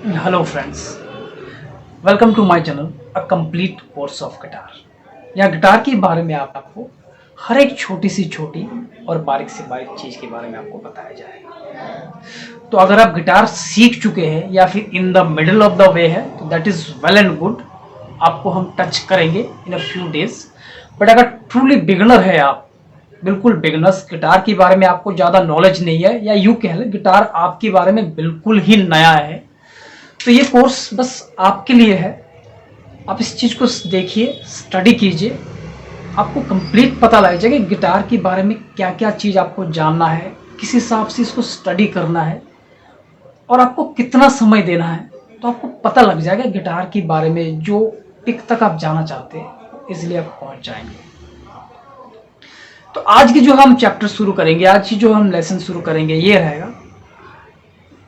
Hello friends, welcome to my channel a complete course of guitar. यहाँ guitar के बारे में आपको हर एक छोटी सी छोटी और बारीक से बारीक चीज़ के बारे में आपको बताया जाएगा। तो अगर आप गिटार सीख चुके हैं या फिर in the middle of the way है तो that is well and good, आपको हम टच करेंगे इन अ फ्यू डेज। बट अगर ट्रूली बिगनर है आप, बिल्कुल बिगनर्स, गिटार के बारे में आपको ज़्यादा नॉलेज नहीं है या यूँ कह लें गिटार आपके बारे में बिल्कुल ही नया है, तो ये कोर्स बस आपके लिए है। आप इस चीज़ को देखिए, स्टडी कीजिए, आपको कंप्लीट पता लग जाएगा कि गिटार के बारे में क्या क्या चीज़ आपको जानना है, किस हिसाब से इसको स्टडी करना है और आपको कितना समय देना है। तो आपको पता लग जाएगा गिटार के बारे में, जो पिक तक आप जाना चाहते हैं इसलिए आप पहुंच जाएंगे। तो आज की जो हम चैप्टर शुरू करेंगे, आज की जो हम लेसन शुरू करेंगे ये रहेगा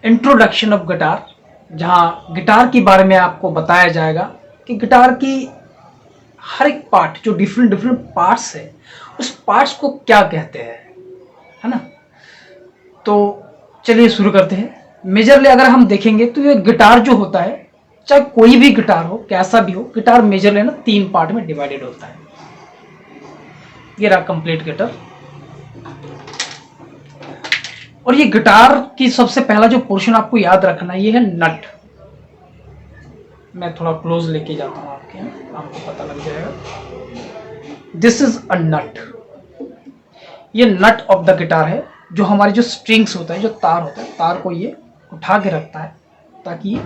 इंट्रोडक्शन ऑफ गिटार, जहाँ गिटार के बारे में आपको बताया जाएगा कि गिटार की हर एक पार्ट, जो डिफरेंट डिफरेंट पार्ट्स है, उस पार्ट्स को क्या कहते हैं, है ना। तो चलिए शुरू करते हैं। मेजरली अगर हम देखेंगे तो ये गिटार जो होता है, चाहे कोई भी गिटार हो, कैसा भी हो, गिटार मेजरली ना 3 पार्ट में डिवाइडेड होता है। ये रहा कंप्लीट गिटार। और ये गिटार की सबसे पहला जो पोर्शन आपको याद रखना है ये है नट। मैं थोड़ा क्लोज लेके जाता हूं आपके यहाँ, आपको पता लग जाएगा। दिस इज अ नट। ये नट ऑफ द गिटार है, जो हमारी जो स्ट्रिंग्स होता है, जो तार होता है, तार को ये उठा के रखता है ताकि ये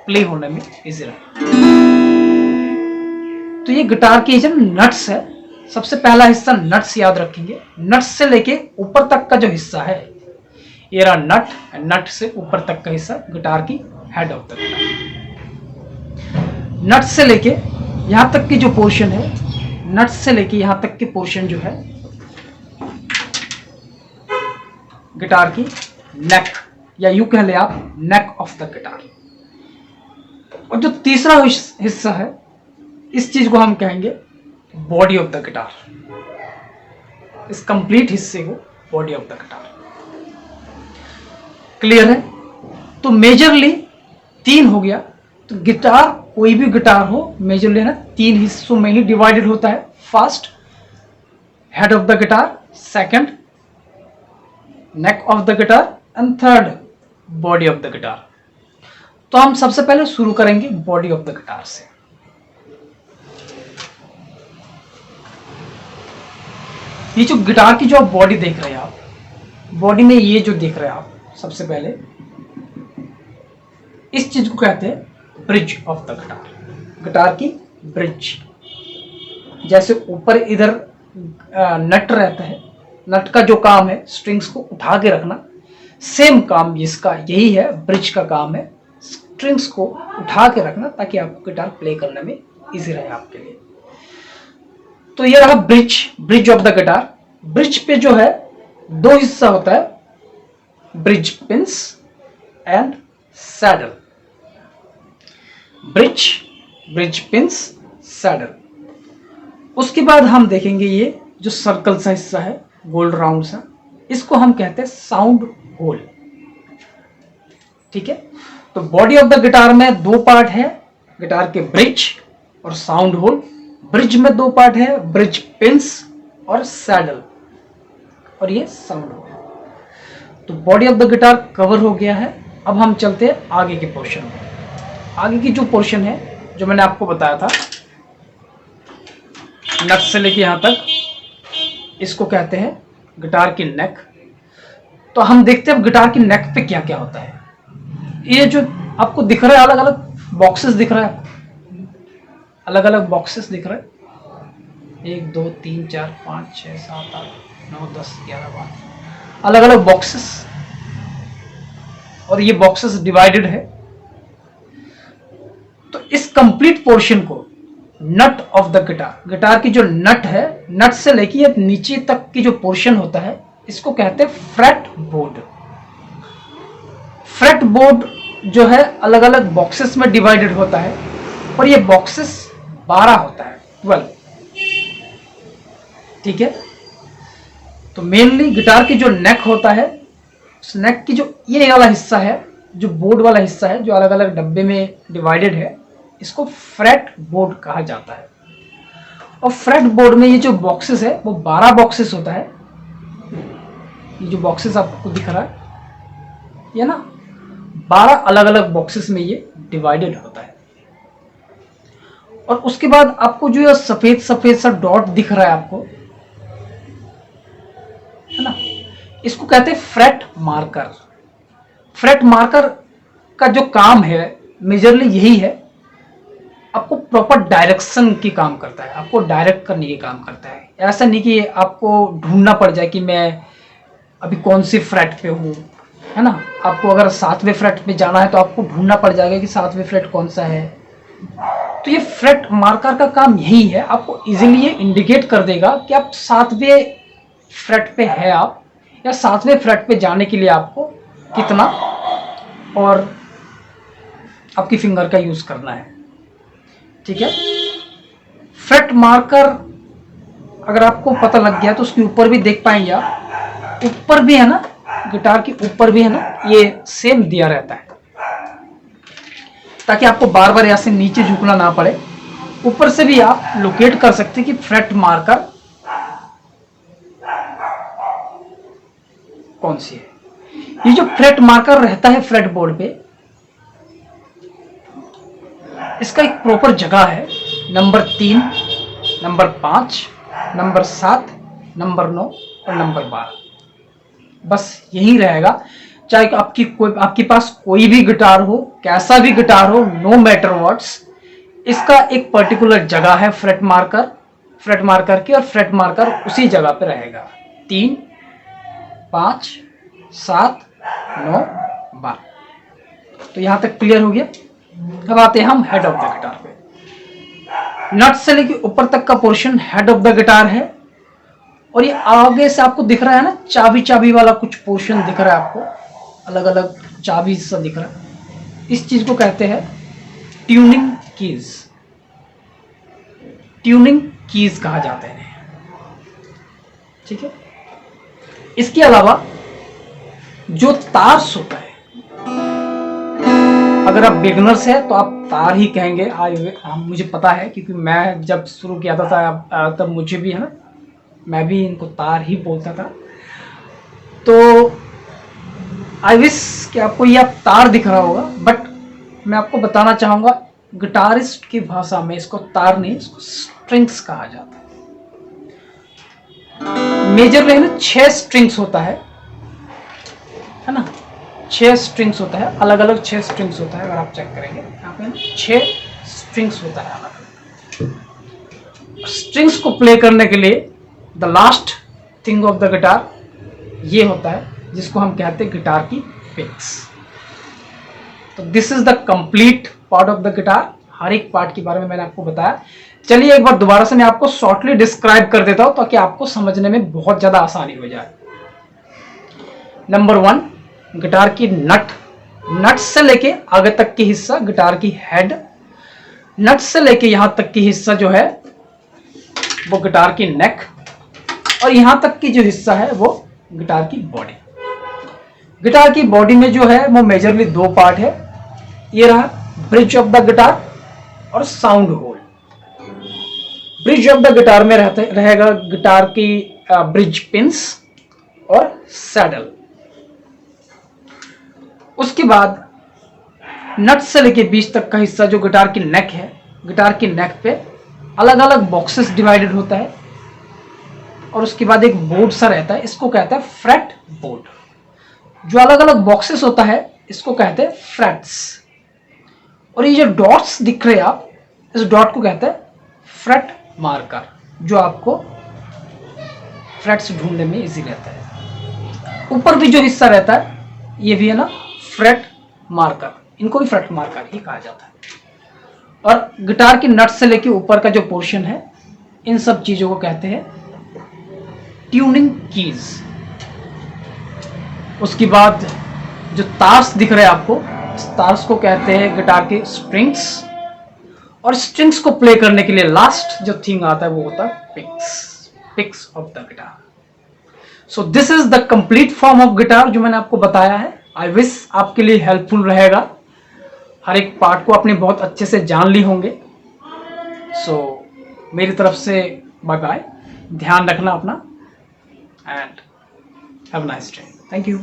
प्ले होने में इजी रहे। तो ये गिटार के जो नट्स है, सबसे पहला हिस्सा नट्स याद रखेंगे। नट्स से लेके ऊपर तक का जो हिस्सा है ये रहा नट, नट से ऊपर तक का हिस्सा गिटार की हेड ऑफ द गिटार। नट से लेके यहां तक की जो पोर्शन है, नट से लेके यहां तक की पोर्शन जो है गिटार की नेक, या यूं कह ले आप नेक ऑफ द गिटार। और जो तीसरा हिस्सा है, इस चीज को हम कहेंगे बॉडी ऑफ द गिटार। इस कंप्लीट हिस्से को body of the guitar. Clear है? तो मेजरली 3 हो गया। तो गिटार, कोई भी गिटार हो, मेजरली ना 3 हिस्सों में ही डिवाइडेड होता है। First head of the guitar, second neck of the guitar and third body of the guitar. तो हम सबसे पहले शुरू करेंगे बॉडी ऑफ द गिटार से। ये जो गिटार की जो आप बॉडी देख रहे हैं, आप बॉडी में ये जो देख रहे हैं आप, सबसे पहले इस चीज को कहते हैं bridge of the guitar. Guitar की ब्रिज, जैसे ऊपर इधर नट रहता है, नट का जो काम है स्ट्रिंग्स को उठा के रखना, सेम काम इसका यही है, ब्रिज का काम है स्ट्रिंग्स को उठा के रखना ताकि आपको गिटार प्ले करने में इजी रहे आपके लिए। तो ये रहा bridge, bridge of the guitar. Bridge पे जो है 2 हिस्सा होता है, bridge pins and saddle. Bridge, bridge pins, saddle. उसके बाद हम देखेंगे ये जो सर्कल सा हिस्सा है, गोल्ड राउंड सा, इसको हम कहते हैं साउंड होल। ठीक है? तो बॉडी ऑफ द गिटार में 2 पार्ट है, गिटार के ब्रिज और साउंड होल। ब्रिज में 2 पार्ट है, ब्रिज पिंस और सैडल, और ये साउंड होल। तो body of the guitar cover हो गया है। अब हम चलते हैं आगे के पोर्शन में। आगे की जो पोर्शन है, जो मैंने आपको बताया था, नट से लेके यहां तक, इसको कहते हैं गिटार की नेक। तो हम देखते हैं अब गिटार की नेक पे क्या क्या होता है। ये जो आपको दिख रहा है, अलग अलग बॉक्सेस दिख रहा है, अलग अलग बॉक्सेस दिख रहे हैं। 1 2 3 4 5 6 7 8 9 10 11 12 अलग अलग बॉक्सेस, और ये बॉक्सेस डिवाइडेड है। तो इस कंप्लीट पोर्शन को नट ऑफ द गिटार, गिटार की जो नट है, नट से लेके नीचे तक की जो पोर्शन होता है, इसको कहते हैं फ्रेट बोर्ड। फ्रेट बोर्ड जो है अलग अलग बॉक्सेस में डिवाइडेड होता है, और ये बॉक्सेस 12 होता है, 12। ठीक है? तो मेनली गिटार की जो नेक होता है, उस नेक की जो ये वाला हिस्सा है, जो बोर्ड वाला हिस्सा है जो अलग अलग डब्बे में डिवाइडेड है, इसको फ्रेट बोर्ड कहा जाता है। और फ्रेट बोर्ड में ये जो बॉक्सेस है वो 12 बॉक्सेस होता है। ये जो बॉक्सेस आपको दिख रहा है ये ना 12 अलग अलग बॉक्सेस में ये डिवाइडेड होता है। और उसके बाद आपको जो ये सफेद सफेद सा डॉट दिख रहा है आपको, है ना, इसको कहते हैं फ्रेट मार्कर। फ्रेट मार्कर का जो काम है मेजरली यही है, आपको प्रॉपर डायरेक्शन की काम करता है, आपको डायरेक्ट करने की काम करता है। ऐसा नहीं कि आपको ढूंढना पड़ जाए कि मैं अभी कौन सी फ्रेट पे हूँ, है ना। आपको अगर 7वें फ्रेट पे जाना है तो आपको ढूंढना पड़ जाएगा कि 7वें फ्रेट कौन सा है। तो ये फ्रेट मार्कर का काम यही है, आपको इजीली ये इंडिकेट कर देगा कि आप 7वें फ्रेट पे है आप, या 7वें फ्रेट पे जाने के लिए आपको कितना और आपकी फिंगर का यूज करना है। ठीक है, फ्रेट मार्कर अगर आपको पता लग गया तो उसके ऊपर भी देख पाएंगे आप, ऊपर भी है ना, गिटार के ऊपर भी है ना, ये सेम दिया रहता है ताकि आपको बार बार यहाँ से नीचे झुकना ना पड़े। ऊपर से भी आप लोकेट कर सकते हैं कि फ्रेट मार्कर कौन सी है। ये जो फ्रेट मार्कर रहता है फ्रेट बोर्ड पे, इसका एक प्रॉपर जगह है, नंबर 3, नंबर 5, नंबर 7, नंबर 9 और नंबर 12। बस यही रहेगा, चाहे आपके पास कोई भी गिटार हो, कैसा भी गिटार हो, नो मैटर व्हाट्स, इसका एक पर्टिकुलर जगह है फ्रेट मार्कर की, और फ्रेट मार्कर उसी जगह पे रहेगा। 3, 5, 7, 9, 12। तो यहां तक क्लियर हो गया। अब आते हैं हम हेड ऑफ द गिटार पे। नट से लेके ऊपर तक का portion head of the guitar है, और ये आगे से आपको दिख रहा है ना, चाबी वाला कुछ पोर्शन दिख रहा है आपको, अलग अलग चाबी सा दिख रहा है। इस चीज को कहते हैं ट्यूनिंग कीज। ट्यूनिंग कीज कहा जाता है। ठीक है, इसके अलावा जो तार्स होता है, अगर आप बिगनर्स है तो आप तार ही कहेंगे। मुझे पता है क्योंकि मैं जब शुरू किया था तब मुझे भी है ना, मैं भी इनको तार ही बोलता था। तो आई विश कि आपको ये आप तार दिख रहा होगा, बट मैं आपको बताना चाहूंगा गिटारिस्ट की भाषा में इसको तार नहीं, इसको स्ट्रिंग्स कहा जाता है। मेजर में ना 6 स्ट्रिंग्स होता है ना, 6 स्ट्रिंग्स होता है, अलग अलग 6 स्ट्रिंग्स होता है। अगर आप चेक करेंगे यहाँ पे 6 स्ट्रिंग्स होता है अलग अलग। स्ट्रिंग्स को प्ले करने के लिए the last thing of the guitar ये होता है, जिसको हम कहते हैं गिटार की पिक्स। तो this is the complete part of the guitar. हर एक पार्ट के बारे में मैंने आपको बताया। चलिए एक बार दोबारा से मैं आपको शॉर्टली डिस्क्राइब कर देता हूं ताकि आपको समझने में बहुत ज्यादा आसानी हो जाए। नंबर 1, गिटार की नट से लेके आगे तक की हिस्सा गिटार की हेड, नट से लेके यहां तक की हिस्सा जो है वो गिटार की नेक, और यहां तक की जो हिस्सा है वो गिटार की बॉडी। गिटार की बॉडी में जो है वो मेजरली 2 पार्ट है। ये रहा ब्रिज ऑफ द गिटार और sound hole. Bridge of the guitar में रहेगा गिटार की ब्रिज पिंस और सैडल। उसके बाद नट से लेके बीच तक का हिस्सा जो गिटार की नेक है, गिटार की नेक पे अलग अलग बॉक्सेस डिवाइडेड होता है, और उसके बाद एक बोर्ड सा रहता है, इसको कहता है फ्रेट बोर्ड। जो अलग अलग बॉक्सेस होता है इसको कहते हैं फ्रेट्स। और ये जो डॉट्स दिख रहे हैं आप, इस डॉट को कहते हैं फ्रेट मार्कर, जो आपको फ्रेट्स ढूंढने में इजी रहता है। ऊपर भी जो हिस्सा रहता है ये भी है ना फ्रेट मार्कर, इनको भी फ्रेट मार्कर ही कहा जाता है। और गिटार की नट से लेके ऊपर का जो पोर्शन है, इन सब चीजों को कहते हैं ट्यूनिंग कीज। उसके बाद जो तार्स दिख रहे हैं आपको, इस तार्स को कहते हैं गिटार के स्ट्रिंग्स, और स्ट्रिंग्स को प्ले करने के लिए लास्ट जो थिंग आता है वो होता है pegs of the guitar. So this is the complete form of guitar जो मैंने आपको बताया है। आई विश आपके लिए हेल्पफुल रहेगा। हर एक पार्ट को आपने बहुत अच्छे से जान ली होंगे। सो मेरी तरफ से बाय बाय, ध्यान रखना अपना and have a nice day. Thank you.